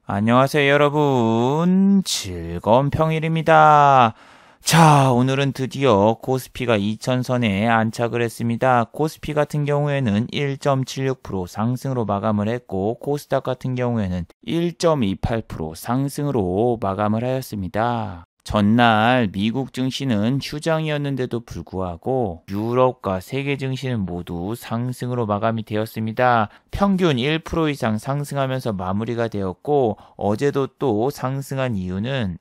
안녕하세요, 여러분. 즐거운 평일입니다. 자, 오늘은 드디어 코스피가 2000선에 안착을 했습니다. 코스피 같은 경우에는 1.76% 상승으로 마감을 했고, 코스닥 같은 경우에는 1.28% 상승으로 마감을 하였습니다. 전날 미국 증시는 휴장이었는데도 불구하고 유럽과 세계 증시는 모두 상승으로 마감이 되었습니다. 평균 1% 이상 상승하면서 마무리가 되었고, 어제도 또 상승한 이유는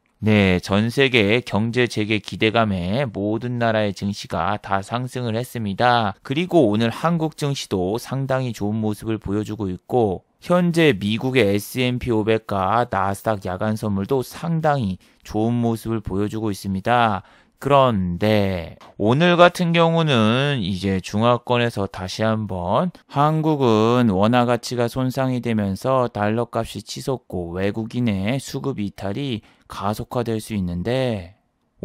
전 세계 경제 재개 기대감에 모든 나라의 증시가 다 상승을 했습니다. 그리고 오늘 한국 증시도 상당히 좋은 모습을 보여주고 있고, 현재 미국의 S&P 500과 나스닥 야간 선물도 상당히 좋은 모습을 보여주고 있습니다. 그런데 오늘 같은 경우는 이제 중화권에서 다시 한번 한국은 원화 가치가 손상이 되면서 달러 값이 치솟고 외국인의 수급 이탈이 가속화될 수 있는데,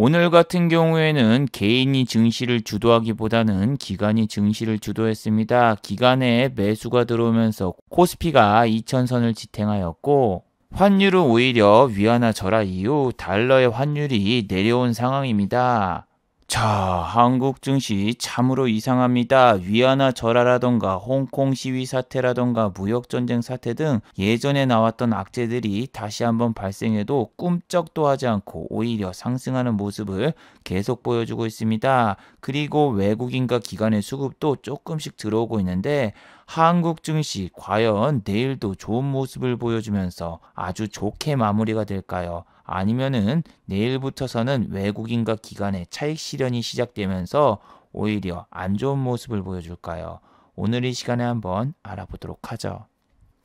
오늘 같은 경우에는 개인이 증시를 주도하기보다는 기관이 증시를 주도했습니다. 기관에 매수가 들어오면서 코스피가 2000선을 지탱하였고, 환율은 오히려 위안화 절하 이후 달러의 환율이 내려온 상황입니다. 자, 한국 증시 참으로 이상합니다. 위안화 절하라던가 홍콩 시위 사태라던가 무역전쟁 사태 등 예전에 나왔던 악재들이 다시 한번 발생해도 꿈쩍도 하지 않고 오히려 상승하는 모습을 계속 보여주고 있습니다. 그리고 외국인과 기관의 수급도 조금씩 들어오고 있는데, 한국 증시 과연 내일도 좋은 모습을 보여주면서 아주 좋게 마무리가 될까요? 아니면은 내일부터서는 외국인과 기관의 차익 실현이 시작되면서 오히려 안 좋은 모습을 보여줄까요? 오늘 이 시간에 한번 알아보도록 하죠.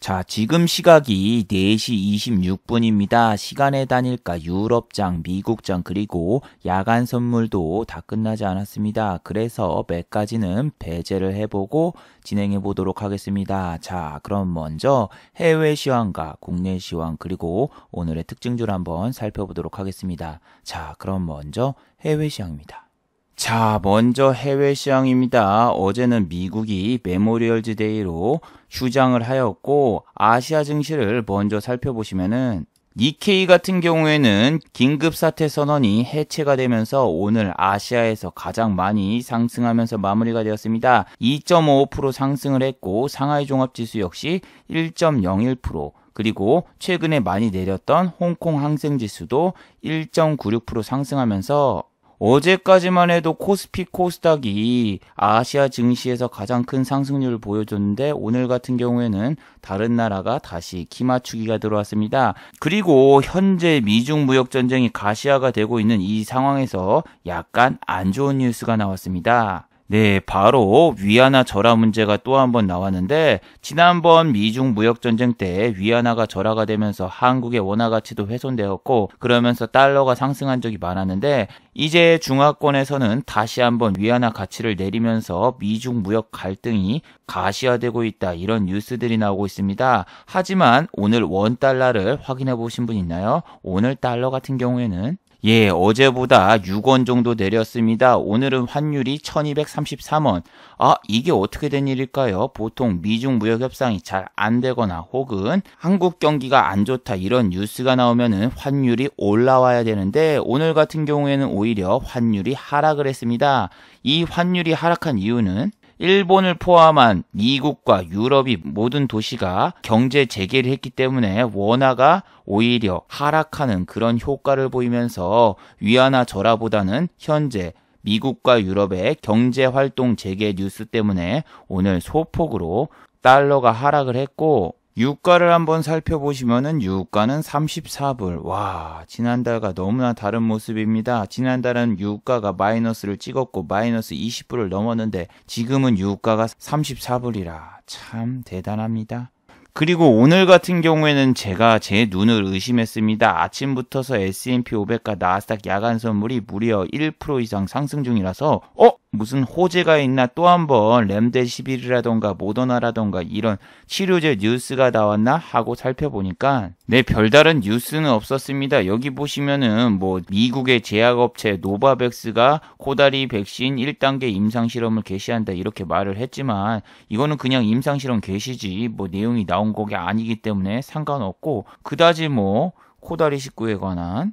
자, 지금 시각이 4시 26분입니다. 시간의 단일가 유럽장, 미국장, 그리고 야간 선물도 다 끝나지 않았습니다. 그래서 몇 가지는 배제를 해보고 진행해 보도록 하겠습니다. 자, 그럼 먼저 해외 시황과 국내 시황, 그리고 오늘의 특징주를 한번 살펴보도록 하겠습니다. 자, 그럼 먼저 해외 시황입니다. 자, 먼저 해외 시황입니다. 어제는 미국이 메모리얼즈 데이로 휴장을 하였고, 아시아 증시를 먼저 살펴보시면은 니케이 같은 경우에는 긴급사태 선언이 해체가 되면서 오늘 아시아에서 가장 많이 상승하면서 마무리가 되었습니다. 2.55% 상승을 했고, 상하이 종합지수 역시 1.01%, 그리고 최근에 많이 내렸던 홍콩 항생지수도 1.96% 상승하면서 어제까지만 해도 코스피 코스닥이 아시아 증시에서 가장 큰 상승률을 보여줬는데, 오늘 같은 경우에는 다른 나라가 다시 키 맞추기가 들어왔습니다. 그리고 현재 미중 무역 전쟁이 가시화가 되고 있는 이 상황에서 약간 안 좋은 뉴스가 나왔습니다. 네, 바로 위안화 절하 문제가 또 한 번 나왔는데, 지난번 미중 무역전쟁 때 위안화가 절하가 되면서 한국의 원화 가치도 훼손되었고, 그러면서 달러가 상승한 적이 많았는데, 이제 중화권에서는 다시 한번 위안화 가치를 내리면서 미중 무역 갈등이 가시화되고 있다, 이런 뉴스들이 나오고 있습니다. 하지만 오늘 원달러를 확인해 보신 분 있나요? 오늘 달러 같은 경우에는 어제보다 6원 정도 내렸습니다. 오늘은 환율이 1233원. 이게 어떻게 된 일일까요? 보통 미중 무역 협상이 잘 안 되거나 혹은 한국 경기가 안 좋다, 이런 뉴스가 나오면은 환율이 올라와야 되는데, 오늘 같은 경우에는 오히려 환율이 하락을 했습니다. 이 환율이 하락한 이유는 일본을 포함한 미국과 유럽이 모든 도시가 경제 재개를 했기 때문에 원화가 오히려 하락하는 그런 효과를 보이면서 위안화 절하보다는 현재 미국과 유럽의 경제 활동 재개 뉴스 때문에 오늘 소폭으로 달러가 하락을 했고, 유가를 한번 살펴보시면은 유가는 34불. 와, 지난달과 너무나 다른 모습입니다. 지난달은 유가가 마이너스를 찍었고 마이너스 20불을 넘었는데, 지금은 유가가 34불이라 참 대단합니다. 그리고 오늘 같은 경우에는 제가 제 눈을 의심했습니다. 아침부터서 S&P 500과 나스닥 야간 선물이 무려 1% 이상 상승 중이라서 무슨 호재가 있나 또 한번 렘데시빌이라던가 모더나라던가 이런 치료제 뉴스가 나왔나 하고 살펴보니까 네, 별다른 뉴스는 없었습니다. 여기 보시면은 뭐 미국의 제약업체 노바백스가 코다리 백신 1단계 임상실험을 개시한다 이렇게 말을 했지만 이거는 그냥 임상실험 개시지 뭐 내용이 나온 곡이 아니기 때문에 상관없고 그다지 뭐 코다리19에 관한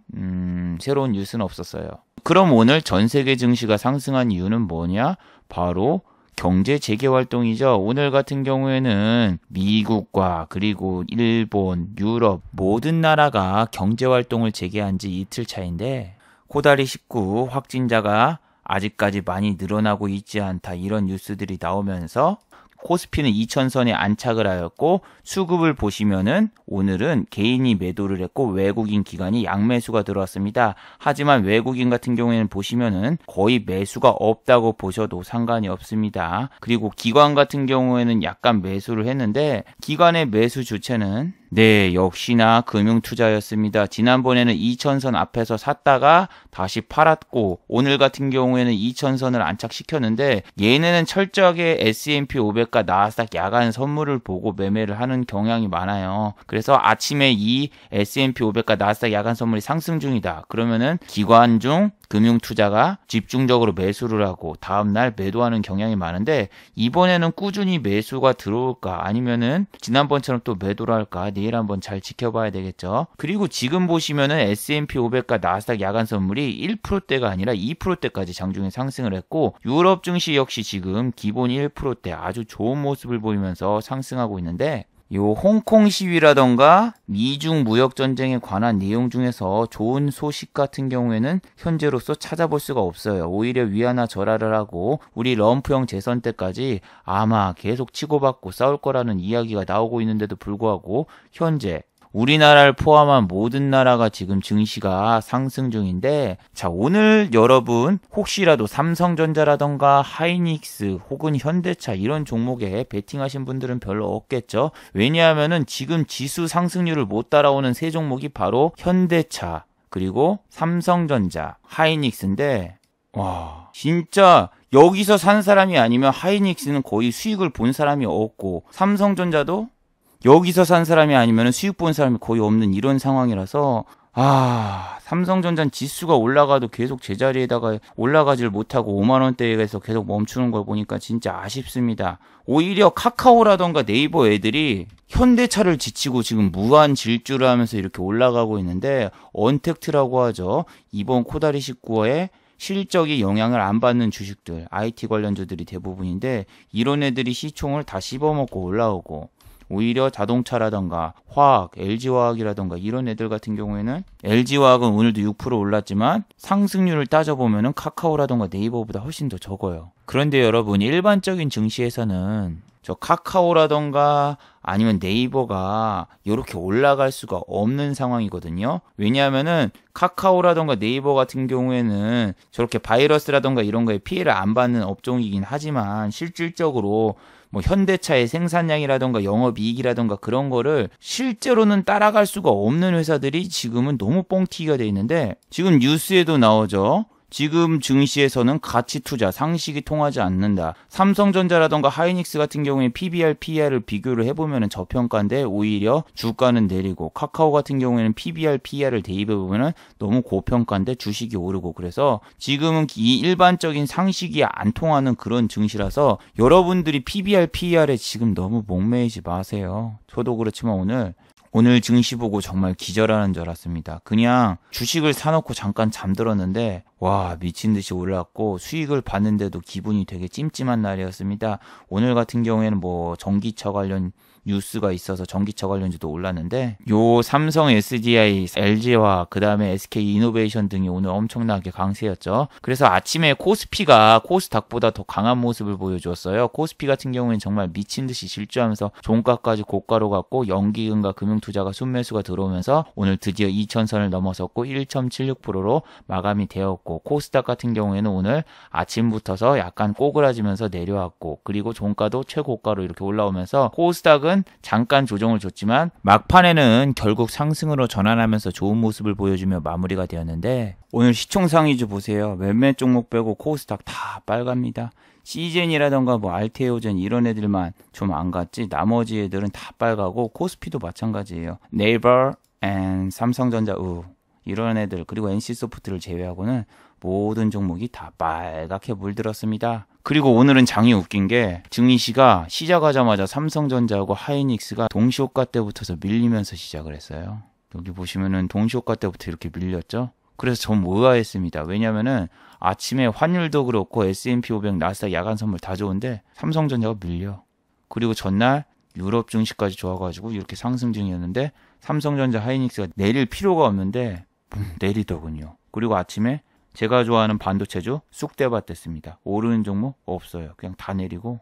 새로운 뉴스는 없었어요. 그럼 오늘 전 세계 증시가 상승한 이유는 뭐냐? 바로 경제 재개 활동이죠. 오늘 같은 경우에는 미국과 그리고 일본, 유럽 모든 나라가 경제 활동을 재개한 지 이틀 차인데 코다리19 확진자가 아직까지 많이 늘어나고 있지 않다 이런 뉴스들이 나오면서 코스피는 2000선에 안착을 하였고 수급을 보시면은 오늘은 개인이 매도를 했고 외국인 기관이 양매수가 들어왔습니다. 하지만 외국인 같은 경우에는 보시면은 거의 매수가 없다고 보셔도 상관이 없습니다. 그리고 기관 같은 경우에는 약간 매수를 했는데 기관의 매수 주체는 네, 역시나 금융투자였습니다. 지난번에는 2000선 앞에서 샀다가 다시 팔았고 오늘 같은 경우에는 2000선을 안착시켰는데 얘네는 철저하게 S&P 500과 나스닥 야간 선물을 보고 매매를 하는 경향이 많아요. 그래서 아침에 이 S&P 500과 나스닥 야간 선물이 상승 중이다. 그러면은 기관 중 금융투자가 집중적으로 매수를 하고 다음날 매도하는 경향이 많은데 이번에는 꾸준히 매수가 들어올까 아니면은 지난번처럼 또 매도를 할까 내일 한번 잘 지켜봐야 되겠죠. 그리고 지금 보시면은 S&P 500과 나스닥 야간 선물이 1%대가 아니라 2%대까지 장중에 상승을 했고 유럽 증시 역시 지금 기본 1%대 아주 좋은 모습을 보이면서 상승하고 있는데 요 홍콩 시위라던가 미중 무역 전쟁에 관한 내용 중에서 좋은 소식 같은 경우에는 현재로서 찾아볼 수가 없어요. 오히려 위안화 절하를 하고 우리 럼프형 재선 때까지 아마 계속 치고받고 싸울 거라는 이야기가 나오고 있는데도 불구하고 현재 우리나라를 포함한 모든 나라가 지금 증시가 상승 중인데 자 오늘 여러분 혹시라도 삼성전자라던가 하이닉스 혹은 현대차 이런 종목에 베팅하신 분들은 별로 없겠죠. 왜냐하면은 지금 지수 상승률을 못 따라오는 세 종목이 바로 현대차 그리고 삼성전자 하이닉스인데 와 진짜 여기서 산 사람이 아니면 하이닉스는 거의 수익을 본 사람이 없고 삼성전자도 여기서 산 사람이 아니면 수익 본 사람이 거의 없는 이런 상황이라서 삼성전자는 지수가 올라가도 계속 제자리에다가 올라가질 못하고 5만원대에서 계속 멈추는 걸 보니까 진짜 아쉽습니다. 오히려 카카오라던가 네이버 애들이 현대차를 지치고 지금 무한 질주를 하면서 이렇게 올라가고 있는데 언택트라고 하죠. 이번 코다리19에 실적이 영향을 안 받는 주식들 IT 관련주들이 대부분인데 이런 애들이 시총을 다 씹어먹고 올라오고 오히려 자동차라던가 화학, LG화학이라던가 이런 애들 같은 경우에는 LG화학은 오늘도 6% 올랐지만 상승률을 따져보면 카카오라던가 네이버보다 훨씬 더 적어요. 그런데 여러분 일반적인 증시에서는 저 카카오라던가 아니면 네이버가 이렇게 올라갈 수가 없는 상황이거든요. 왜냐하면은 카카오라던가 네이버 같은 경우에는 저렇게 바이러스라던가 이런 거에 피해를 안 받는 업종이긴 하지만 실질적으로 뭐 현대차의 생산량이라던가 영업이익이라던가 그런 거를 실제로는 따라갈 수가 없는 회사들이 지금은 너무 뻥튀기가 돼 있는데 지금 뉴스에도 나오죠. 지금 증시에서는 가치 투자, 상식이 통하지 않는다. 삼성전자라던가 하이닉스 같은 경우에 PBR, PER을 비교를 해보면 저평가인데 오히려 주가는 내리고 카카오 같은 경우에는 PBR, PER을 대입해보면 너무 고평가인데 주식이 오르고 그래서 지금은 이 일반적인 상식이 안 통하는 그런 증시라서 여러분들이 PBR, PER에 지금 너무 목매이지 마세요. 저도 그렇지만 오늘 증시 보고 정말 기절하는 줄 알았습니다. 그냥 주식을 사놓고 잠깐 잠들었는데 와 미친 듯이 올랐고 수익을 봤는데도 기분이 되게 찜찜한 날이었습니다. 오늘 같은 경우에는 뭐 전기차 관련 뉴스가 있어서 전기차 관련주도 올랐는데 요 삼성 SDI, LG와 그 다음에 SK 이노베이션 등이 오늘 엄청나게 강세였죠. 그래서 아침에 코스피가 코스닥보다 더 강한 모습을 보여주었어요. 코스피 같은 경우에는 정말 미친 듯이 질주하면서 종가까지 고가로 갔고 연기금과 금융투자가 순매수가 들어오면서 오늘 드디어 2000선을 넘어섰고 1.76%로 마감이 되었고 코스닥 같은 경우에는 오늘 아침부터서 약간 꼬그라지면서 내려왔고 그리고 종가도 최고가로 이렇게 올라오면서 코스닥은 코스닥은 잠깐 조정을 줬지만 막판에는 결국 상승으로 전환하면서 좋은 모습을 보여주며 마무리가 되었는데 오늘 시총상위주 보세요. 몇몇 종목 빼고 코스닥 다 빨갑니다. 시젠이라던가 뭐 알테오젠 이런 애들만 좀 안 갔지 나머지 애들은 다 빨가고 코스피도 마찬가지예요. 네이버 앤 삼성전자 이런 애들 그리고 NC소프트를 제외하고는 모든 종목이 다 빨갛게 물들었습니다. 그리고 오늘은 장이 웃긴 게 증시가 시작하자마자 삼성전자하고 하이닉스가 동시호가 때부터서 밀리면서 시작을 했어요. 여기 보시면은 동시호가 때부터 이렇게 밀렸죠. 그래서 전 의아했습니다. 왜냐면은 아침에 환율도 그렇고 S&P 500 나스닥 야간 선물 다 좋은데 삼성전자가 밀려. 그리고 전날 유럽 증시까지 좋아가지고 이렇게 상승 중이었는데 삼성전자 하이닉스가 내릴 필요가 없는데 내리더군요. 그리고 아침에 제가 좋아하는 반도체주 쑥대밭 됐습니다. 오르는 종목 없어요. 그냥 다 내리고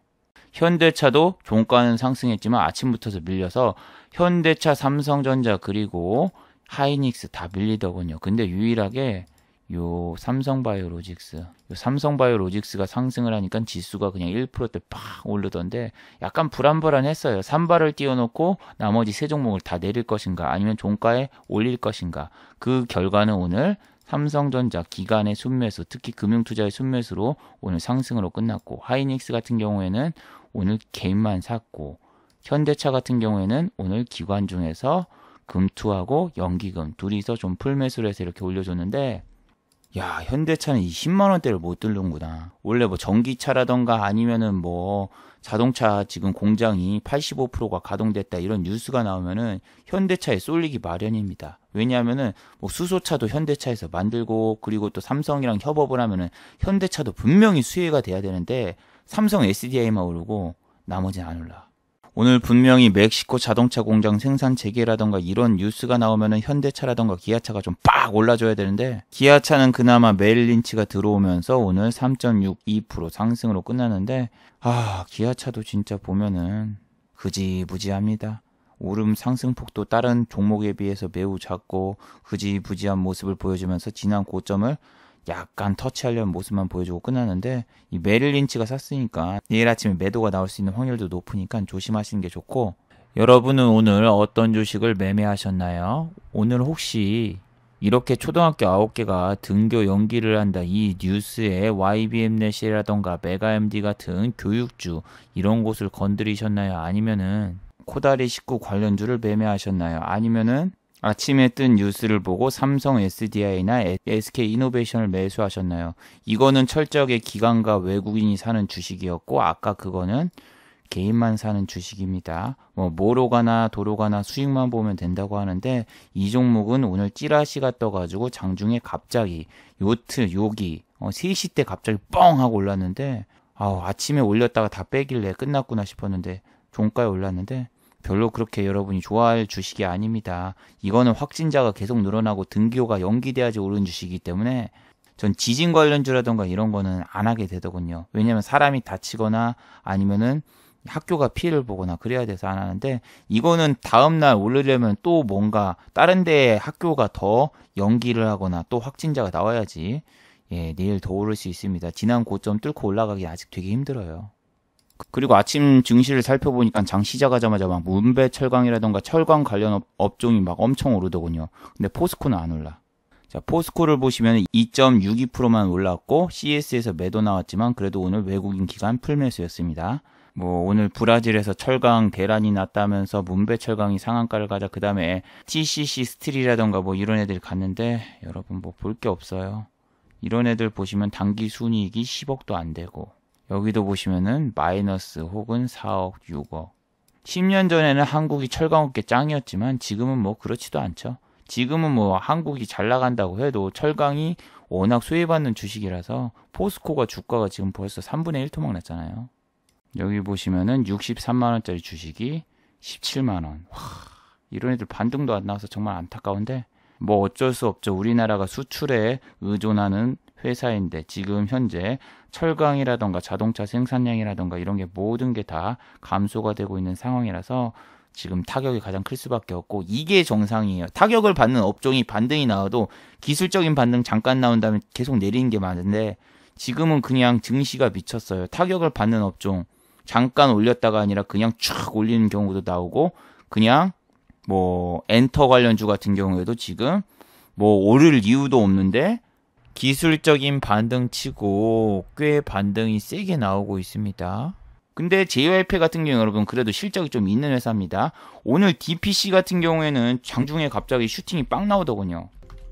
현대차도 종가는 상승했지만 아침부터서 밀려서 현대차, 삼성전자 그리고 하이닉스 다 밀리더군요. 근데 유일하게 요 삼성바이오로직스가 상승을 하니까 지수가 그냥 1%대 팍 오르던데 약간 불안불안했어요. 산발을 띄워놓고 나머지 세 종목을 다 내릴 것인가 아니면 종가에 올릴 것인가. 그 결과는 오늘 삼성전자 기관의 순매수 특히 금융투자의 순매수로 오늘 상승으로 끝났고 하이닉스 같은 경우에는 오늘 개인만 샀고 현대차 같은 경우에는 오늘 기관 중에서 금투하고 연기금 둘이서 좀 풀매수를 해서 이렇게 올려줬는데 야 현대차는 20만원대를 못 뚫는구나. 원래 뭐 전기차라던가 아니면은 뭐 자동차 지금 공장이 85%가 가동됐다 이런 뉴스가 나오면은 현대차에 쏠리기 마련입니다. 왜냐하면은 뭐 수소차도 현대차에서 만들고 그리고 또 삼성이랑 협업을 하면은 현대차도 분명히 수혜가 돼야 되는데 삼성 SDI만 오르고 나머지는 안 올라. 오늘 분명히 멕시코 자동차 공장 생산 재개라던가 이런 뉴스가 나오면은 현대차라던가 기아차가 좀 빡 올라줘야 되는데 기아차는 그나마 메릴린치가 들어오면서 오늘 3.62% 상승으로 끝났는데 기아차도 진짜 보면은 흐지부지합니다. 오름 상승폭도 다른 종목에 비해서 매우 작고 흐지부지한 모습을 보여주면서 지난 고점을 약간 터치하려는 모습만 보여주고 끝나는데 이 메릴린치가 샀으니까 내일 아침에 매도가 나올 수 있는 확률도 높으니까 조심하시는 게 좋고 여러분은 오늘 어떤 주식을 매매하셨나요? 오늘 혹시 이렇게 초등학교 9개가 등교 연기를 한다 이 뉴스에 YBM넷이라던가 메가MD 같은 교육주 이런 곳을 건드리셨나요? 아니면은 코다리 식구 관련주를 매매하셨나요? 아니면은 아침에 뜬 뉴스를 보고 삼성 SDI나 SK이노베이션을 매수하셨나요? 이거는 철저하게 기관과 외국인이 사는 주식이었고 아까 그거는 개인만 사는 주식입니다. 뭐로 가나 도로 가나 수익만 보면 된다고 하는데 이 종목은 오늘 찌라시가 떠가지고 장중에 갑자기 요기 3시 때 갑자기 뻥 하고 올랐는데 아침에 올렸다가 다 빼길래 끝났구나 싶었는데 종가에 올랐는데 별로 그렇게 여러분이 좋아할 주식이 아닙니다. 이거는 확진자가 계속 늘어나고 등교가 연기돼야지 오르는 주식이기 때문에 전 지진 관련주라던가 이런 거는 안 하게 되더군요. 왜냐면 사람이 다치거나 아니면은 학교가 피해를 보거나 그래야 돼서 안 하는데 이거는 다음날 오르려면 또 뭔가 다른 데에 학교가 더 연기를 하거나 또 확진자가 나와야지 내일 더 오를 수 있습니다. 지난 고점 뚫고 올라가기 아직 되게 힘들어요. 그리고 아침 증시를 살펴보니까 장 시작하자마자 막 문배철강이라던가 철강 관련 업종이 막 엄청 오르더군요. 근데 포스코는 안 올라. 자, 포스코를 보시면 2.62%만 올랐고 CS에서 매도 나왔지만 그래도 오늘 외국인 기관 풀매수였습니다. 오늘 브라질에서 철강 대란이 났다면서 문배철강이 상한가를 가자 그 다음에 TCC 스틸이라던가 이런 애들 갔는데 여러분 볼 게 없어요. 이런 애들 보시면 단기 순이익이 10억도 안 되고 여기도 보시면은 마이너스 혹은 4억, 6억. 10년 전에는 한국이 철강업계 짱이었지만 지금은 그렇지도 않죠. 지금은 한국이 잘 나간다고 해도 철강이 워낙 수혜받는 주식이라서 포스코가 주가가 지금 벌써 3분의 1 토막 났잖아요. 여기 보시면은 63만원짜리 주식이 17만원. 이런 애들 반등도 안 나와서 정말 안타까운데 어쩔 수 없죠. 우리나라가 수출에 의존하는 회사인데 지금 현재 철강이라던가 자동차 생산량이라던가 이런 게 모든 게 다 감소가 되고 있는 상황이라서 지금 타격이 가장 클 수밖에 없고 이게 정상이에요. 타격을 받는 업종이 반등이 나와도 기술적인 반등 잠깐 나온 다음에 계속 내리는 게 많은데 지금은 그냥 증시가 미쳤어요. 타격을 받는 업종 잠깐 올렸다가 아니라 그냥 쫙 올리는 경우도 나오고, 그냥 뭐 엔터 관련주 같은 경우에도 지금 뭐 오를 이유도 없는데 기술적인 반등치고 꽤 반등이 세게 나오고 있습니다. 근데 JYP 같은 경우 여러분 그래도 실적이 좀 있는 회사입니다. 오늘 DPC 같은 경우에는 장중에 갑자기 슈팅이 빵 나오더군요.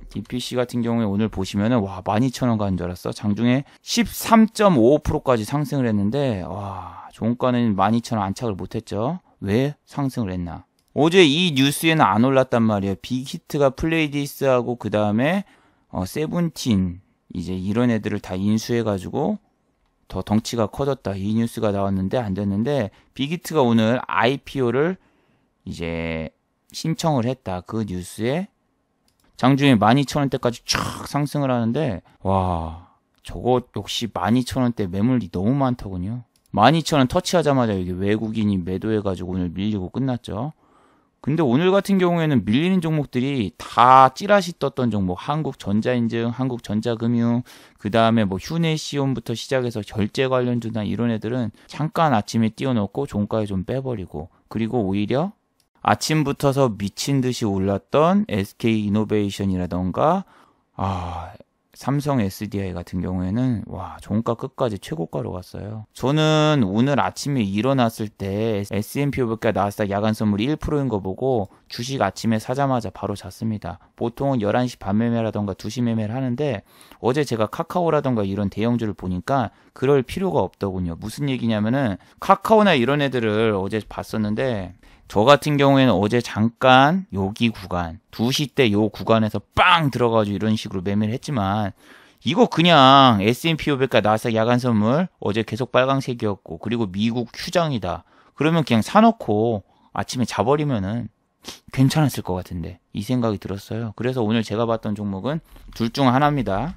DPC 같은 경우에 오늘 보시면은 와 12,000원 가는 줄 알았어. 장중에 13.55%까지 상승을 했는데 와 종가는 12,000원 안착을 못했죠. 왜 상승을 했나? 어제 이 뉴스에는 안 올랐단 말이에요. 빅히트가 플레이디스하고 그 다음에 세븐틴 이제 이런 애들을 다 인수해가지고 더 덩치가 커졌다. 이 뉴스가 나왔는데 안 됐는데 빅히트가 오늘 IPO를 이제 신청을 했다. 그 뉴스에 장중에 12,000원대까지 쫙 상승을 하는데 와 저거 역시 12,000원대 매물이 너무 많더군요. 12,000원 터치하자마자 여기 외국인이 매도해가지고 오늘 밀리고 끝났죠. 근데 오늘 같은 경우에는 밀리는 종목들이 다 찌라시 떴던 종목, 한국전자인증, 한국전자금융, 그 다음에 뭐 휴네시온부터 시작해서 결제 관련주나 이런 애들은 잠깐 아침에 띄워놓고 종가에 좀 빼버리고, 그리고 오히려 아침부터서 미친 듯이 올랐던 SK이노베이션이라던가 삼성 SDI 같은 경우에는 와 종가 끝까지 최고가로 갔어요. 저는 오늘 아침에 일어났을 때 S&P 500가 나스닥 야간 선물이 1%인 거 보고 주식 아침에 사자마자 바로 잤습니다. 보통은 11시 반 매매라던가 2시 매매를 하는데 어제 제가 카카오라던가 이런 대형주를 보니까 그럴 필요가 없더군요. 무슨 얘기냐면은 카카오나 이런 애들을 어제 봤었는데 저 같은 경우에는 어제 잠깐 여기 구간 2시 때 요 구간에서 빵 들어가지고 이런 식으로 매매를 했지만 이거 그냥 S&P 500과 나스닥 야간 선물 어제 계속 빨강색이었고 그리고 미국 휴장이다. 그러면 그냥 사놓고 아침에 자버리면은 괜찮았을 것 같은데 이 생각이 들었어요. 그래서 오늘 제가 봤던 종목은 둘 중 하나입니다.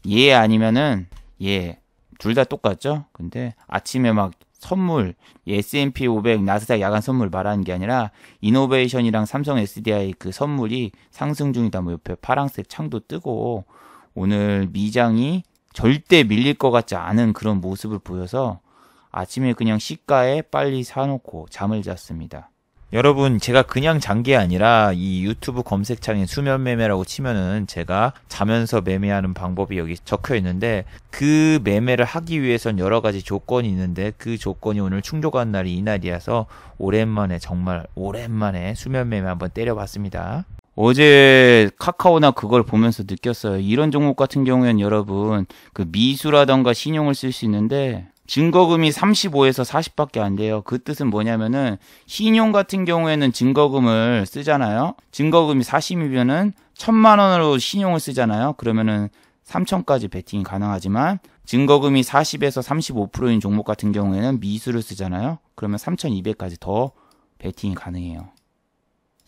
얘 아니면은 얘. 둘 다 똑같죠? 근데 아침에 막 선물, S&P 500 나스닥 야간 선물 말하는 게 아니라 이노베이션이랑 삼성 SDI 그 선물이 상승 중이다. 뭐 옆에 파란색 창도 뜨고 오늘 미장이 절대 밀릴 것 같지 않은 그런 모습을 보여서 아침에 그냥 시가에 빨리 사놓고 잠을 잤습니다. 여러분 제가 그냥 잔 게 아니라 이 유튜브 검색창에 수면 매매라고 치면은 제가 자면서 매매하는 방법이 여기 적혀 있는데 그 매매를 하기 위해선 여러 가지 조건이 있는데 그 조건이 오늘 충족한 날이 이날이어서 오랜만에 정말 오랜만에 수면 매매 한번 때려봤습니다. 어제 카카오나 그걸 보면서 느꼈어요. 이런 종목 같은 경우에는 여러분 그 미수라던가 신용을 쓸 수 있는데 증거금이 35에서 40밖에 안 돼요. 그 뜻은 뭐냐면은 신용 같은 경우에는 증거금을 쓰잖아요. 증거금이 40이면은 1,000만 원으로 신용을 쓰잖아요. 그러면은 3,000까지 베팅이 가능하지만 증거금이 40에서 35%인 종목 같은 경우에는 미수를 쓰잖아요. 그러면 3,200까지 더 베팅이 가능해요.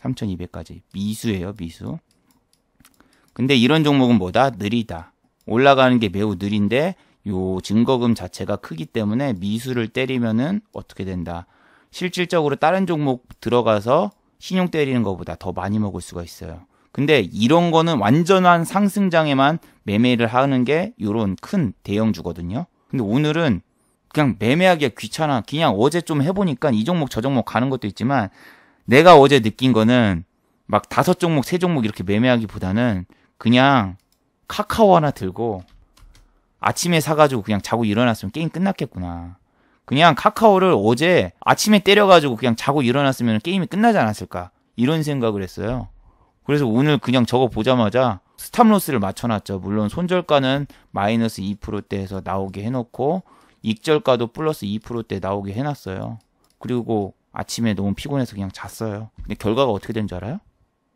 3,200까지 미수예요, 미수. 근데 이런 종목은 뭐다? 느리다. 올라가는 게 매우 느린데 요 증거금 자체가 크기 때문에 미수를 때리면은 어떻게 된다. 실질적으로 다른 종목 들어가서 신용 때리는 것보다 더 많이 먹을 수가 있어요. 근데 이런 거는 완전한 상승장에만 매매를 하는 게 요런 큰 대형주거든요. 근데 오늘은 그냥 매매하기가 귀찮아. 그냥 어제 좀 해보니까 이 종목 저 종목 가는 것도 있지만 내가 어제 느낀 거는 막 5종목, 3종목 이렇게 매매하기보다는 그냥 카카오 하나 들고 아침에 사가지고 그냥 자고 일어났으면 게임 끝났겠구나. 그냥 카카오를 어제 아침에 때려가지고 그냥 자고 일어났으면 게임이 끝나지 않았을까. 이런 생각을 했어요. 그래서 오늘 그냥 저거 보자마자 스탑로스를 맞춰놨죠. 물론 손절가는 마이너스 2%대에서 나오게 해놓고 익절가도 플러스 2%대 나오게 해놨어요. 그리고 아침에 너무 피곤해서 그냥 잤어요. 근데 결과가 어떻게 된 줄 알아요?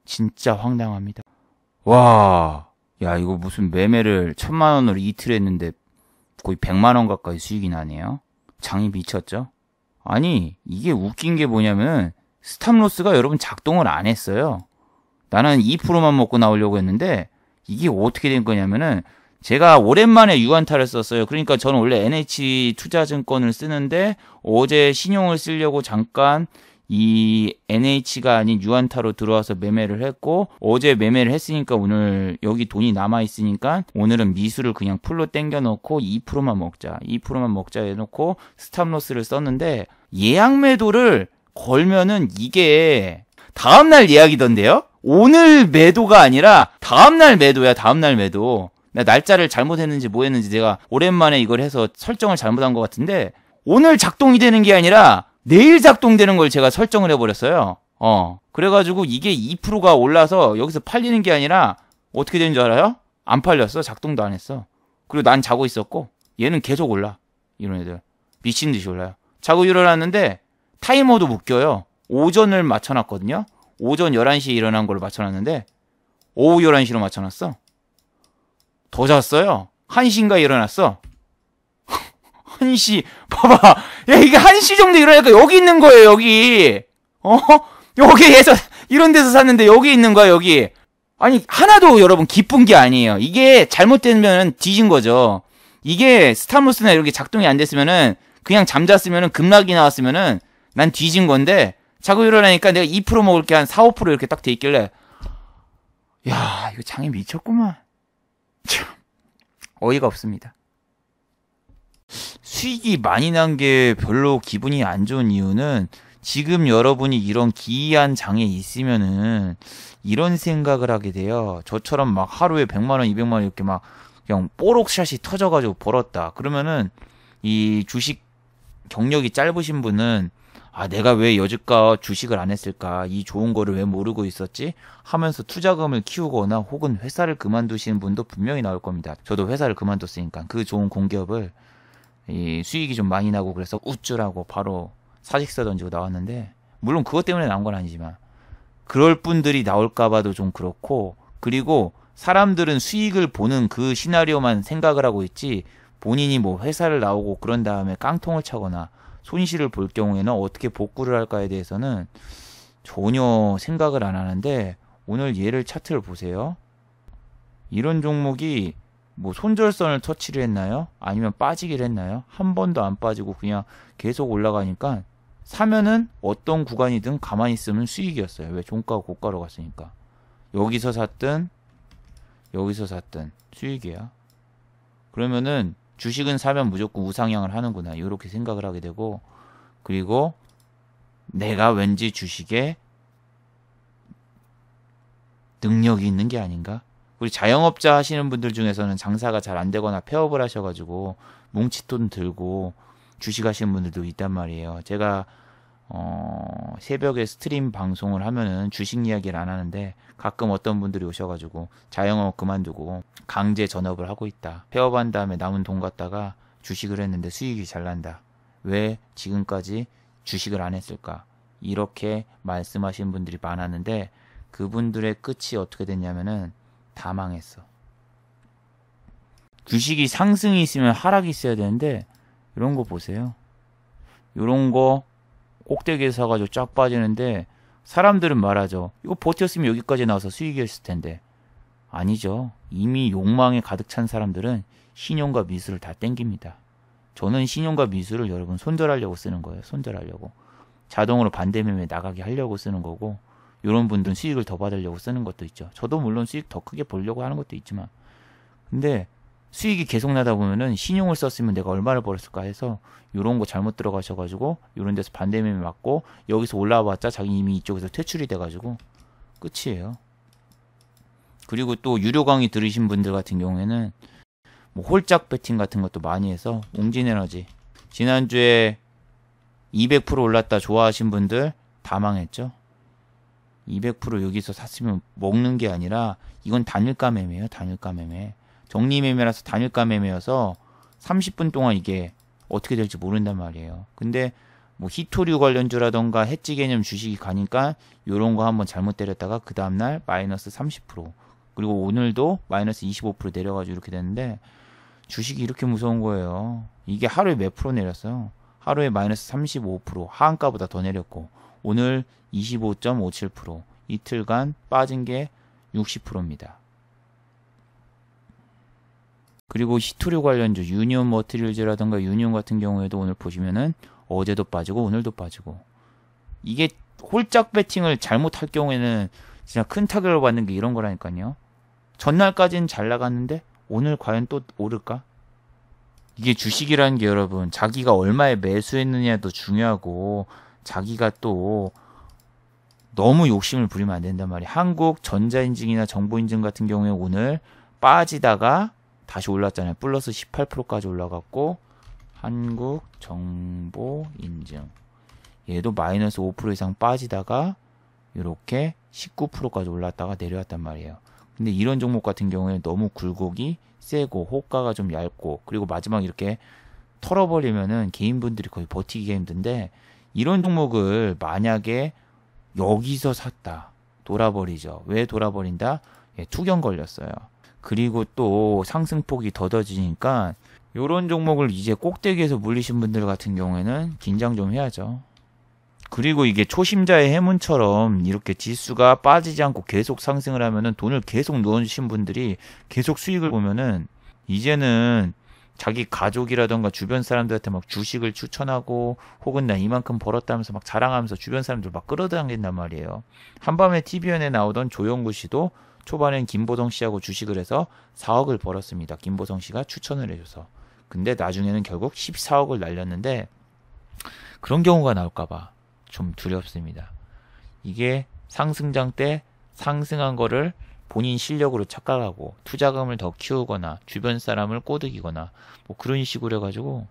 진짜 황당합니다. 와... 야 이거 무슨 매매를 1,000만 원으로 이틀 했는데 거의 100만 원 가까이 수익이 나네요. 장이 미쳤죠? 아니 이게 웃긴 게 뭐냐면 스탑로스가 여러분 작동을 안 했어요. 나는 2%만 먹고 나오려고 했는데 이게 어떻게 된 거냐면은 제가 오랜만에 유한타를 썼어요. 그러니까 저는 원래 NH 투자증권을 쓰는데 어제 신용을 쓰려고 잠깐 이 NH가 아닌 유안타로 들어와서 매매를 했고 어제 매매를 했으니까 오늘 여기 돈이 남아있으니까 오늘은 미수를 그냥 풀로 땡겨 넣고 2%만 먹자. 2%만 먹자 해놓고 스탑로스를 썼는데 예약 매도를 걸면은 이게 다음날 예약이던데요? 오늘 매도가 아니라 다음날 매도야. 다음날 매도. 나 날짜를 잘못했는지 뭐 했는지 내가 오랜만에 이걸 해서 설정을 잘못한 것 같은데 오늘 작동이 되는 게 아니라 내일 작동되는 걸 제가 설정을 해버렸어요. 그래가지고 이게 2%가 올라서 여기서 팔리는 게 아니라 어떻게 되는 줄 알아요? 안 팔렸어. 작동도 안 했어. 그리고 난 자고 있었고 얘는 계속 올라. 이런 애들. 미친 듯이 올라요. 자고 일어났는데 타이머도 묶여요. 오전을 맞춰놨거든요. 오전 11시에 일어난 걸 맞춰놨는데 오후 11시로 맞춰놨어. 더 잤어요. 1시인가 일어났어. 1시, 봐봐. 야, 이게 1시 정도 일어나니까 여기 있는 거예요, 여기. 여기에서, 이런 데서 샀는데 여기 있는 거야, 여기. 아니, 하나도 여러분 기쁜 게 아니에요. 이게 잘못되면 뒤진 거죠. 이게 스타무스나 이렇게 작동이 안 됐으면은, 그냥 잠잤으면은, 급락이 나왔으면은, 난 뒤진 건데, 자고 일어나니까 내가 2% 먹을 게 한 4, 5% 이렇게 딱 돼 있길래, 야, 이거 장애 미쳤구만. 참, 어이가 없습니다. 수익이 많이 난 게 별로 기분이 안 좋은 이유는 지금 여러분이 이런 기이한 장에 있으면은 이런 생각을 하게 돼요. 저처럼 막 하루에 100만원, 200만원 이렇게 막 그냥 뽀록샷이 터져가지고 벌었다. 그러면은 이 주식 경력이 짧으신 분은 아, 내가 왜 여지껏 주식을 안 했을까? 이 좋은 거를 왜 모르고 있었지? 하면서 투자금을 키우거나 혹은 회사를 그만두시는 분도 분명히 나올 겁니다. 저도 회사를 그만뒀으니까 그 좋은 공기업을 이 수익이 좀 많이 나고 그래서 우쭐하고 바로 사직서 던지고 나왔는데 물론 그것 때문에 나온 건 아니지만 그럴 분들이 나올까봐도 좀 그렇고 그리고 사람들은 수익을 보는 그 시나리오만 생각을 하고 있지 본인이 뭐 회사를 나오고 그런 다음에 깡통을 차거나 손실을 볼 경우에는 어떻게 복구를 할까에 대해서는 전혀 생각을 안 하는데 오늘 얘를 차트를 보세요. 이런 종목이 뭐 손절선을 터치를 했나요? 아니면 빠지기를 했나요? 한 번도 안 빠지고 그냥 계속 올라가니까 사면은 어떤 구간이든 가만히 있으면 수익이었어요. 왜? 종가가 고가로 갔으니까. 여기서 샀든 여기서 샀든 수익이야. 그러면은 주식은 사면 무조건 우상향을 하는구나. 이렇게 생각을 하게 되고 그리고 내가 왠지 주식에 능력이 있는 게 아닌가? 우리 자영업자 하시는 분들 중에서는 장사가 잘 안 되거나 폐업을 하셔가지고 뭉칫돈 들고 주식 하시는 분들도 있단 말이에요. 제가 새벽에 스트림 방송을 하면은 주식 이야기를 안 하는데 가끔 어떤 분들이 오셔가지고 자영업 그만두고 강제 전업을 하고 있다. 폐업한 다음에 남은 돈 갖다가 주식을 했는데 수익이 잘 난다. 왜 지금까지 주식을 안 했을까? 이렇게 말씀하시는 분들이 많았는데 그분들의 끝이 어떻게 됐냐면은 다 망했어. 주식이 상승이 있으면 하락이 있어야 되는데 이런 거 보세요. 이런 거 꼭대기에 사가지고 쫙 빠지는데 사람들은 말하죠. 이거 버텼으면 여기까지 나와서 수익이었을 텐데. 아니죠. 이미 욕망에 가득 찬 사람들은 신용과 미수를 다 땡깁니다. 저는 신용과 미수를 여러분 손절하려고 쓰는 거예요. 손절하려고. 자동으로 반대매매 나가게 하려고 쓰는 거고 이런 분들은 수익을 더 받으려고 쓰는 것도 있죠. 저도 물론 수익 더 크게 보려고 하는 것도 있지만 근데 수익이 계속 나다 보면은 신용을 썼으면 내가 얼마를 벌었을까 해서 이런 거 잘못 들어가셔가지고 이런 데서 반대매매 맞고 여기서 올라와봤자 자기 이미 이쪽에서 퇴출이 돼가지고 끝이에요. 그리고 또 유료 강의 들으신 분들 같은 경우에는 뭐 홀짝 배팅 같은 것도 많이 해서 웅진에너지 지난주에 200% 올랐다 좋아하신 분들 다 망했죠. 200% 여기서 샀으면 먹는 게 아니라 이건 단일가 매매예요. 단일가 매매. 정리 매매라서 단일가 매매여서 30분 동안 이게 어떻게 될지 모른단 말이에요. 근데 뭐 히토류 관련주라던가 해지 개념 주식이 가니까 요런 거 한번 잘못 때렸다가 그 다음날 마이너스 30% 그리고 오늘도 마이너스 25% 내려가지고 이렇게 됐는데 주식이 이렇게 무서운 거예요. 이게 하루에 몇 프로 내렸어요. 하루에 마이너스 35% 하한가보다 더 내렸고 오늘 25.57% 이틀간 빠진 게 60%입니다. 그리고 히토류 관련주 유니온 머티리얼즈라든가 유니온 같은 경우에도 오늘 보시면은 어제도 빠지고 오늘도 빠지고 이게 홀짝 배팅을 잘못할 경우에는 진짜 큰 타격을 받는 게 이런 거라니까요. 전날까지는 잘 나갔는데 오늘 과연 또 오를까? 이게 주식이라는 게 여러분 자기가 얼마에 매수했느냐도 중요하고 자기가 또 너무 욕심을 부리면 안 된단 말이에요. 한국전자인증이나 정보인증 같은 경우에 오늘 빠지다가 다시 올랐잖아요. 플러스 18%까지 올라갔고 한국정보인증 얘도 마이너스 5% 이상 빠지다가 이렇게 19%까지 올랐다가 내려왔단 말이에요. 근데 이런 종목 같은 경우에 너무 굴곡이 세고 호가가 좀 얇고 그리고 마지막 이렇게 털어버리면은 개인분들이 거의 버티기가 힘든데 이런 종목을 만약에 여기서 샀다 돌아버리죠. 왜 돌아버린다? 예, 투견 걸렸어요. 그리고 또 상승폭이 더뎌지니까 이런 종목을 이제 꼭대기에서 물리신 분들 같은 경우에는 긴장 좀 해야죠. 그리고 이게 초심자의 해문처럼 이렇게 지수가 빠지지 않고 계속 상승을 하면은 돈을 계속 넣어주신 분들이 계속 수익을 보면은 이제는 자기 가족이라던가 주변 사람들한테 막 주식을 추천하고 혹은 나 이만큼 벌었다면서 막 자랑하면서 주변 사람들 막 끌어당긴단 말이에요. 한밤에 TVN에 나오던 조영구 씨도 초반엔 김보성 씨하고 주식을 해서 4억을 벌었습니다. 김보성 씨가 추천을 해줘서. 근데 나중에는 결국 14억을 날렸는데 그런 경우가 나올까봐 좀 두렵습니다. 이게 상승장 때 상승한 거를 본인 실력으로 착각하고 투자금을 더 키우거나 주변 사람을 꼬드기거나 뭐 그런 식으로 해가지고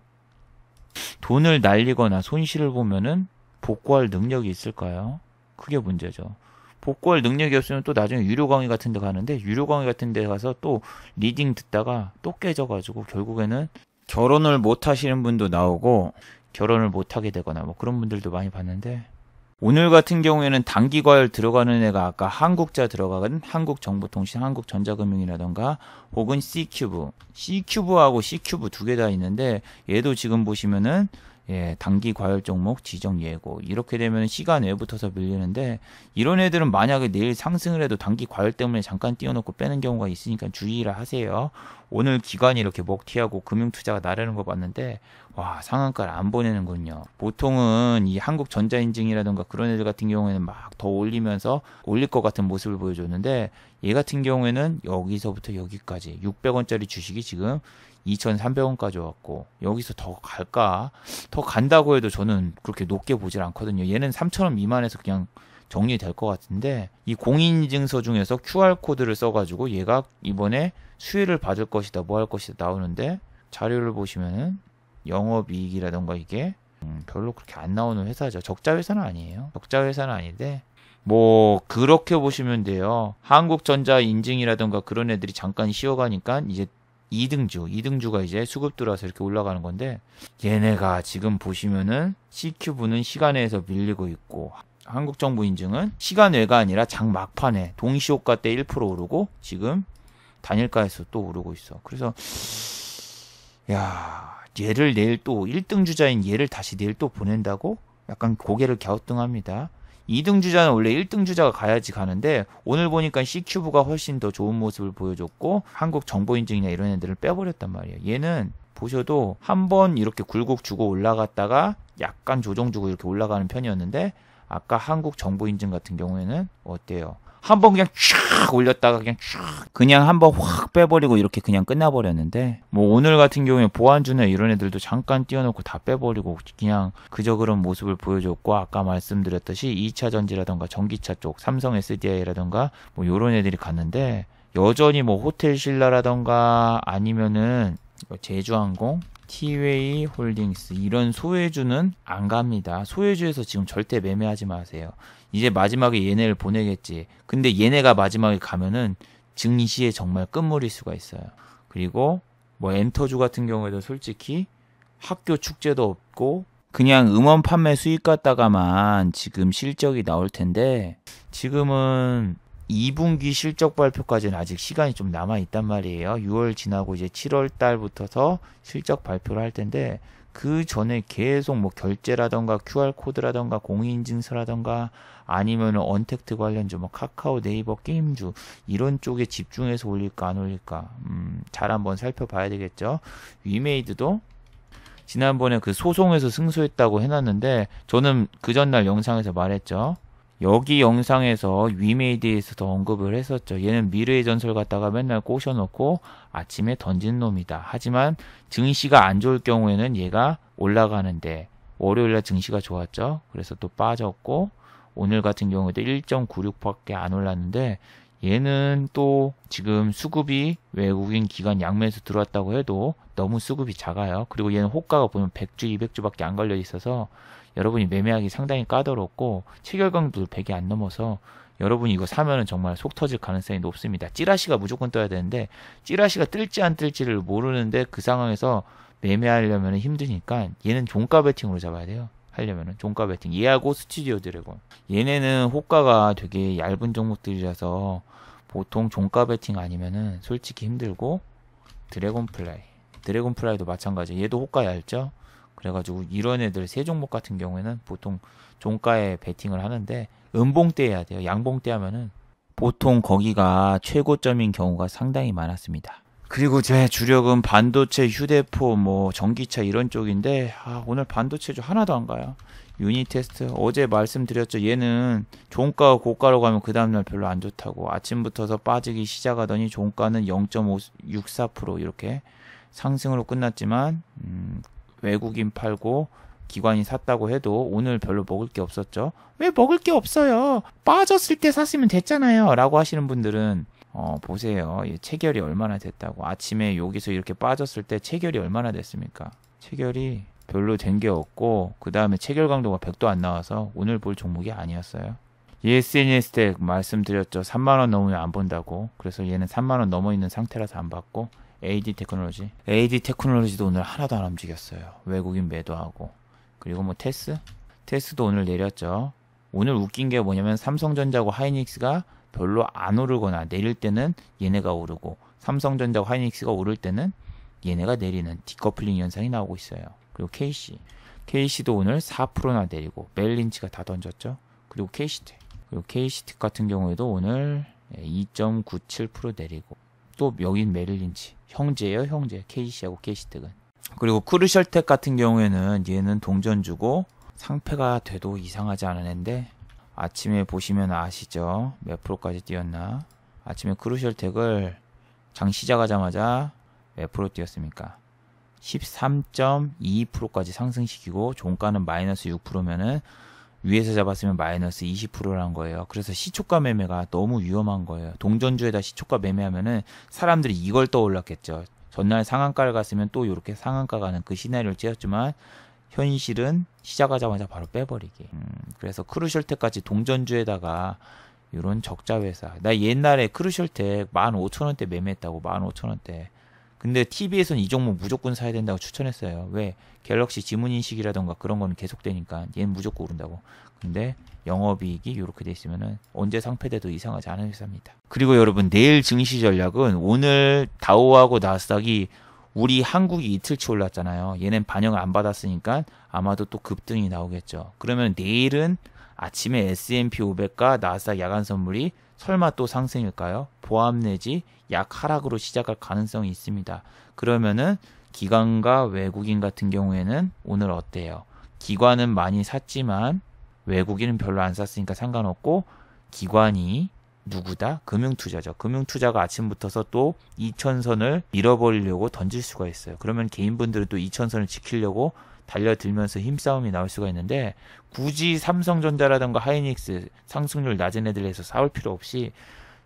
돈을 날리거나 손실을 보면은 복구할 능력이 있을까요? 그게 문제죠. 복구할 능력이 없으면 또 나중에 유료 강의 같은 데 가는데 유료 강의 같은 데 가서 또 리딩 듣다가 또 깨져가지고 결국에는 결혼을 못 하시는 분도 나오고 결혼을 못 하게 되거나 뭐 그런 분들도 많이 봤는데 오늘 같은 경우에는 단기 과열 들어가는 애가 아까 한국자 들어가는 한국정보통신, 한국전자금융이라던가 혹은 C큐브하고 C큐브 두 개 다 있는데 얘도 지금 보시면은 예, 단기 과열 종목 지정 예고 이렇게 되면 시간 외 붙어서 밀리는데 이런 애들은 만약에 내일 상승을 해도 단기 과열 때문에 잠깐 띄워놓고 빼는 경우가 있으니까 주의를 하세요. 오늘 기관이 이렇게 먹튀하고 금융투자가 나르는 거 봤는데 와 상한가를 안 보내는군요. 보통은 이 한국전자인증이라든가 그런 애들 같은 경우에는 막 더 올리면서 올릴 것 같은 모습을 보여줬는데 얘 같은 경우에는 여기서부터 여기까지 600원짜리 주식이 지금 2,300원까지 왔고 여기서 더 갈까? 더 간다고 해도 저는 그렇게 높게 보질 않거든요. 얘는 3,000원 미만에서 그냥 정리될 것 같은데 이 공인인증서 중에서 QR코드를 써가지고 얘가 이번에 수혜를 받을 것이다 뭐 할 것이다 나오는데 자료를 보시면은 영업이익이라던가 이게 별로 그렇게 안 나오는 회사죠. 적자 회사는 아니에요. 적자 회사는 아닌데 뭐 그렇게 보시면 돼요. 한국전자 인증이라던가 그런 애들이 잠깐 쉬어가니까 이제 2등주가 이제 수급 들어와서 이렇게 올라가는 건데 얘네가 지금 보시면은 C큐브는 시간외에서 밀리고 있고 한국정보인증은 시간외가 아니라 장 막판에 동시호가 때 1% 오르고 지금 단일가에서 또 오르고 있어. 그래서 야 얘를 내일 또 1등 주자인 얘를 다시 내일 또 보낸다고? 약간 고개를 갸우뚱합니다. 2등 주자는 원래 1등 주자가 가야지 가는데 오늘 보니까 C큐브가 훨씬 더 좋은 모습을 보여줬고 한국정보인증이나 이런 애들을 빼버렸단 말이에요. 얘는 보셔도 한번 이렇게 굴곡 주고 올라갔다가 약간 조정 주고 이렇게 올라가는 편이었는데 아까 한국정보인증 같은 경우에는 어때요? 한번 그냥 쫙 올렸다가 그냥 한번 확 빼버리고 이렇게 그냥 끝나버렸는데 뭐 오늘 같은 경우에 보안주나 이런 애들도 잠깐 띄워놓고 다 빼버리고 그냥 그저 그런 모습을 보여줬고 아까 말씀드렸듯이 2차 전지라던가 전기차 쪽 삼성 SDI라던가 뭐 이런 애들이 갔는데 여전히 뭐 호텔신라라던가 아니면은 제주항공 티웨이 홀딩스 이런 소외주는 안 갑니다. 소외주에서 지금 절대 매매하지 마세요. 이제 마지막에 얘네를 보내겠지. 근데 얘네가 마지막에 가면은 증시에 정말 끝물일 수가 있어요. 그리고 뭐 엔터주 같은 경우에도 솔직히 학교 축제도 없고 그냥 음원 판매 수익 갖다가만 지금 실적이 나올 텐데 지금은 2분기 실적 발표까지는 아직 시간이 좀 남아 있단 말이에요. 6월 지나고 이제 7월 달부터서 실적 발표를 할 텐데 그 전에 계속 뭐 결제라던가 QR코드라던가 공인인증서라던가 아니면 언택트 관련주 뭐 카카오 네이버 게임주 이런 쪽에 집중해서 올릴까 안 올릴까 잘 한번 살펴봐야 되겠죠. 위메이드도 지난번에 그 소송에서 승소했다고 해놨는데 저는 그 전날 영상에서 말했죠. 여기 영상에서 위메이드에서도 언급을 했었죠. 얘는 미래의 전설 갖다가 맨날 꼬셔놓고 아침에 던지는 놈이다. 하지만 증시가 안 좋을 경우에는 얘가 올라가는데 월요일날 증시가 좋았죠. 그래서 또 빠졌고 오늘 같은 경우에도 1.96밖에 안 올랐는데 얘는 또 지금 수급이 외국인 기관 양매수 들어왔다고 해도 너무 수급이 작아요. 그리고 얘는 호가가 보면 100주, 200주밖에 안 걸려 있어서 여러분이 매매하기 상당히 까다롭고 체결강도 100이 안 넘어서 여러분이 이거 사면은 정말 속 터질 가능성이 높습니다. 찌라시가 무조건 떠야 되는데 찌라시가 뜰지 안 뜰지를 모르는데 그 상황에서 매매하려면 힘드니까 얘는 종가 베팅으로 잡아야 돼요. 하려면은 종가 베팅. 얘하고 스튜디오 드래곤. 얘네는 호가가 되게 얇은 종목들이라서 보통 종가 베팅 아니면은 솔직히 힘들고 드래곤 플라이도 마찬가지. 얘도 호가 얇죠. 그래가지고 이런 애들 세 종목 같은 경우에는 보통 종가에 베팅을 하는데 음봉 때 해야 돼요. 양봉 때 하면은 보통 거기가 최고점인 경우가 상당히 많았습니다. 그리고 제 주력은 반도체, 휴대폰, 뭐 전기차 이런 쪽인데 오늘 반도체 좀 하나도 안 가요. 유니테스트 어제 말씀드렸죠. 얘는 종가 고가로 가면 그 다음날 별로 안 좋다고 아침부터서 빠지기 시작하더니 종가는 0.64% 이렇게 상승으로 끝났지만 외국인 팔고 기관이 샀다고 해도 오늘 별로 먹을 게 없었죠. 왜 먹을 게 없어요? 빠졌을 때 샀으면 됐잖아요. 라고 하시는 분들은 보세요. 체결이 얼마나 됐다고. 아침에 여기서 이렇게 빠졌을 때 체결이 얼마나 됐습니까? 체결이 별로 된 게 없고 그 다음에 체결 강도가 100도 안 나와서 오늘 볼 종목이 아니었어요. SNS 때 말씀드렸죠. 3만원 넘으면 안 본다고. 그래서 얘는 3만원 넘어 있는 상태라서 안 받고 AD 테크놀로지도 오늘 하나도 안 움직였어요. 외국인 매도하고. 그리고 뭐 테스도 오늘 내렸죠. 오늘 웃긴 게 뭐냐면 삼성전자하고 하이닉스가 별로 안 오르거나 내릴 때는 얘네가 오르고 삼성전자하고 하이닉스가 오를 때는 얘네가 내리는 디커플링 현상이 나오고 있어요. 그리고 KC도 오늘 4%나 내리고 멜린치가 다 던졌죠. 그리고 KC텍 같은 경우에도 오늘 2.97% 내리고 또 여긴 메릴린치 형제예요. KC하고 KC텍은. 그리고 크루셜텍 같은 경우에는 얘는 동전주고 상패가 돼도 이상하지 않은 애인데 아침에 보시면 아시죠? 몇 프로까지 뛰었나? 아침에 크루셜텍을 장 시작하자마자 몇 프로 뛰었습니까? 13.22%까지 상승시키고 종가는 마이너스 6%면은 위에서 잡았으면 마이너스 20%라는 거예요. 그래서 시초가 매매가 너무 위험한 거예요. 동전주에다 시초가 매매하면은 사람들이 이걸 떠올랐겠죠. 전날 상한가를 갔으면 또 이렇게 상한가 가는 그 시나리오를 찌었지만 현실은 시작하자마자 바로 빼버리기. 그래서 크루셜텍까지 동전주에다가 이런 적자 회사. 나 옛날에 크루셜텍 15,000원대 매매했다고. 15,000원대. 근데 TV에서는 이 종목 무조건 사야 된다고 추천했어요. 왜? 갤럭시 지문인식이라던가 그런 거는 계속되니까 얘는 무조건 오른다고. 근데 영업이익이 이렇게 돼 있으면은 언제 상패돼도 이상하지 않은 회사입니다. 그리고 여러분 내일 증시 전략은 오늘 다우하고 나스닥이 우리 한국이 이틀치 올랐잖아요. 얘는 반영을 안 받았으니까 아마도 또 급등이 나오겠죠. 그러면 내일은 아침에 S&P 500과 나스닥 야간 선물이 설마 또 상승일까요? 보합 내지 약 하락으로 시작할 가능성이 있습니다. 그러면은 기관과 외국인 같은 경우에는 오늘 어때요? 기관은 많이 샀지만 외국인은 별로 안 샀으니까 상관없고 기관이 누구다? 금융투자죠. 금융투자가 아침부터서 또 2000선을 밀어버리려고 던질 수가 있어요. 그러면 개인분들은 또 2000선을 지키려고 달려들면서 힘싸움이 나올 수가 있는데 굳이 삼성전자라든가 하이닉스 상승률 낮은 애들에서 싸울 필요 없이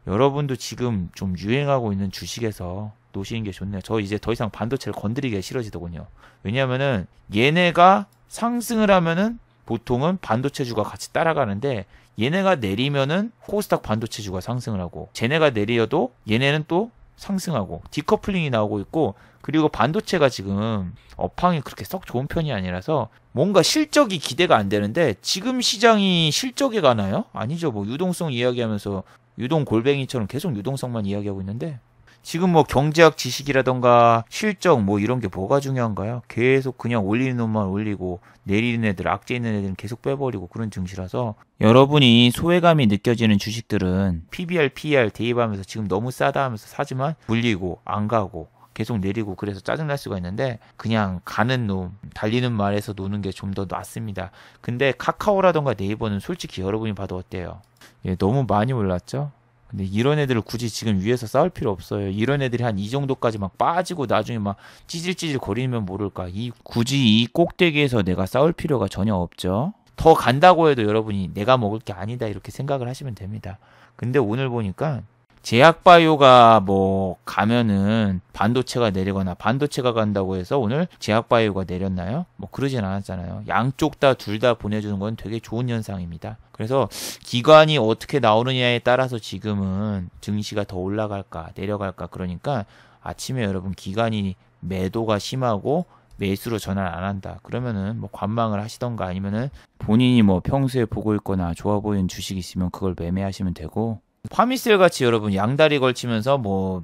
여러분도 지금 좀 유행하고 있는 주식에서 놓으시는 게 좋네요. 저 이제 더 이상 반도체를 건드리기가 싫어지더군요. 왜냐하면은 얘네가 상승을 하면은 보통은 반도체주가 같이 따라가는데 얘네가 내리면은 코스닥 반도체주가 상승을 하고 쟤네가 내려도 얘네는 또 상승하고 디커플링이 나오고 있고 그리고 반도체가 지금 업황이 그렇게 썩 좋은 편이 아니라서 뭔가 실적이 기대가 안 되는데 지금 시장이 실적에 가나요? 아니죠. 뭐 유동성 이야기하면서 유동 골뱅이처럼 계속 유동성만 이야기하고 있는데 지금 뭐 경제학 지식이라던가 실적 뭐 이런 게 뭐가 중요한가요? 계속 그냥 올리는 놈만 올리고 내리는 애들, 악재 있는 애들은 계속 빼버리고 그런 증시라서 여러분이 소외감이 느껴지는 주식들은 PBR, PER 대입하면서 지금 너무 싸다 하면서 사지만 물리고 안 가고 계속 내리고 그래서 짜증날 수가 있는데 그냥 가는 놈, 달리는 말에서 노는 게 좀 더 낫습니다. 근데 카카오라던가 네이버는 솔직히 여러분이 봐도 어때요? 예, 너무 많이 올랐죠? 근데 이런 애들을 굳이 지금 위에서 싸울 필요 없어요. 이런 애들이 한 이 정도까지 막 빠지고 나중에 막 찌질찌질 거리면 모를까. 굳이 이 꼭대기에서 내가 싸울 필요가 전혀 없죠. 더 간다고 해도 여러분이 내가 먹을 게 아니다 이렇게 생각을 하시면 됩니다. 근데 오늘 보니까 제약바이오가 뭐 가면은 반도체가 내리거나 반도체가 간다고 해서 오늘 제약바이오가 내렸나요? 뭐 그러진 않았잖아요. 양쪽 다 둘 다 보내주는 건 되게 좋은 현상입니다. 그래서 기관이 어떻게 나오느냐에 따라서 지금은 증시가 더 올라갈까 내려갈까 그러니까 아침에 여러분 기관이 매도가 심하고 매수로 전환 안 한다. 그러면은 뭐 관망을 하시던가 아니면은 본인이 뭐 평소에 보고 있거나 좋아 보이는 주식이 있으면 그걸 매매하시면 되고 파미셀 같이 여러분 양다리 걸치면서 뭐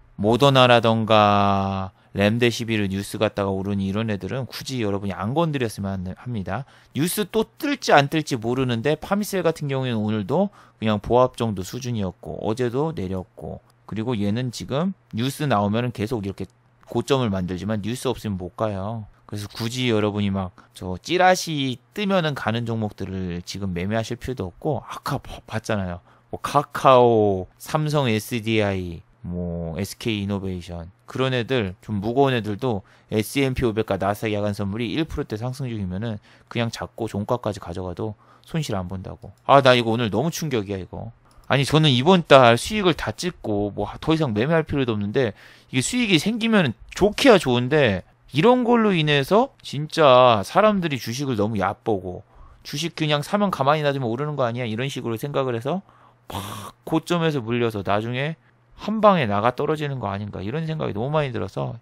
모더나라던가 렘데시비르 뉴스 갔다가 오르니 이런 애들은 굳이 여러분이 안 건드렸으면 합니다. 뉴스 또 뜰지 안 뜰지 모르는데 파미셀 같은 경우에는 오늘도 그냥 보합 정도 수준이었고 어제도 내렸고 그리고 얘는 지금 뉴스 나오면은 계속 이렇게 고점을 만들지만 뉴스 없으면 못 가요. 그래서 굳이 여러분이 막 저 찌라시 뜨면은 가는 종목들을 지금 매매하실 필요도 없고 아까 봤잖아요. 뭐 카카오, 삼성 SDI, 뭐 SK이노베이션 그런 애들 좀 무거운 애들도 S&P 500과 나스닥 야간 선물이 1%대 상승 중이면은 그냥 잡고 종가까지 가져가도 손실 안 본다고. 아, 나 이거 오늘 너무 충격이야 이거. 아니 저는 이번 달 수익을 다 찍고 뭐 더 이상 매매할 필요도 없는데 이게 수익이 생기면 좋기야 좋은데 이런 걸로 인해서 진짜 사람들이 주식을 너무 얕보고 주식 그냥 사면 가만히 놔두면 오르는 거 아니야 이런 식으로 생각을 해서 막 고점에서 물려서 나중에 한 방에 나가 떨어지는 거 아닌가 이런 생각이 너무 많이 들어서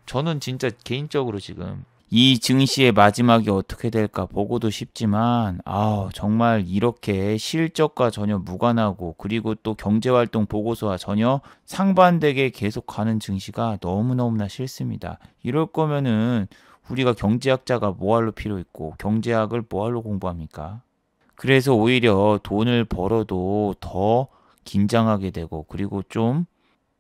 저는 진짜 개인적으로 지금 이 증시의 마지막이 어떻게 될까 보고도 싶지만 정말 이렇게 실적과 전혀 무관하고 그리고 또 경제활동 보고서와 전혀 상반되게 계속 가는 증시가 너무너무나 싫습니다. 이럴 거면은 우리가 경제학자가 뭐할로 필요 있고 경제학을 뭐할로 공부합니까? 그래서 오히려 돈을 벌어도 더 긴장하게 되고 그리고 좀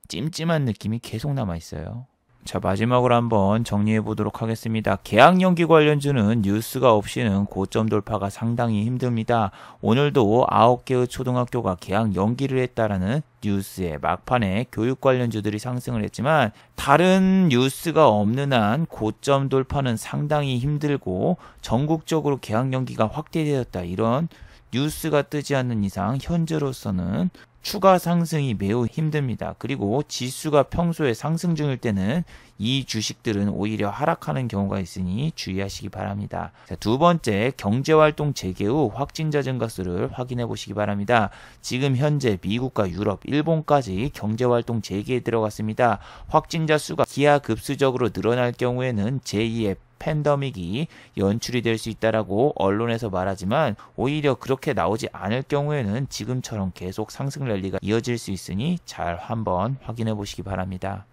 찜찜한 느낌이 계속 남아있어요. 자, 마지막으로 한번 정리해 보도록 하겠습니다. 계약연기 관련주는 뉴스가 없이는 고점 돌파가 상당히 힘듭니다. 오늘도 9개의 초등학교가 계약 연기를 했다라는 뉴스에 막판에 교육 관련주들이 상승을 했지만 다른 뉴스가 없는 한 고점 돌파는 상당히 힘들고 전국적으로 계약 연기가 확대되었다. 이런 뉴스가 뜨지 않는 이상 현재로서는 추가 상승이 매우 힘듭니다. 그리고 지수가 평소에 상승 중일 때는 이 주식들은 오히려 하락하는 경우가 있으니 주의하시기 바랍니다. 자, 두 번째, 경제활동 재개 후 확진자 증가 수를 확인해 보시기 바랍니다. 지금 현재 미국과 유럽, 일본까지 경제활동 재개에 들어갔습니다. 확진자 수가 기하급수적으로 늘어날 경우에는 제2의 팬데믹이 연출이 될 수 있다라고 언론에서 말하지만 오히려 그렇게 나오지 않을 경우에는 지금처럼 계속 상승 랠리가 이어질 수 있으니 잘 한번 확인해 보시기 바랍니다.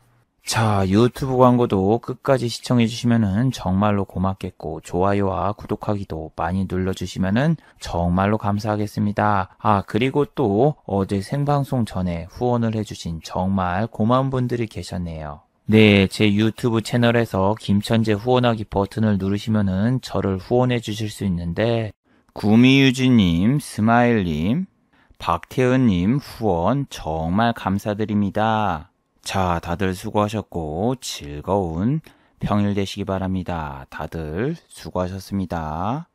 자, 유튜브 광고도 끝까지 시청해 주시면은 정말로 고맙겠고 좋아요와 구독하기도 많이 눌러주시면은 정말로 감사하겠습니다. 그리고 또 어제 생방송 전에 후원을 해주신 정말 고마운 분들이 계셨네요. 네, 제 유튜브 채널에서 김천재 후원하기 버튼을 누르시면은 저를 후원해 주실 수 있는데 구미유주님, 스마일님, 박태은님 후원 정말 감사드립니다. 자, 다들 수고하셨고 즐거운 평일 되시기 바랍니다. 다들 수고하셨습니다.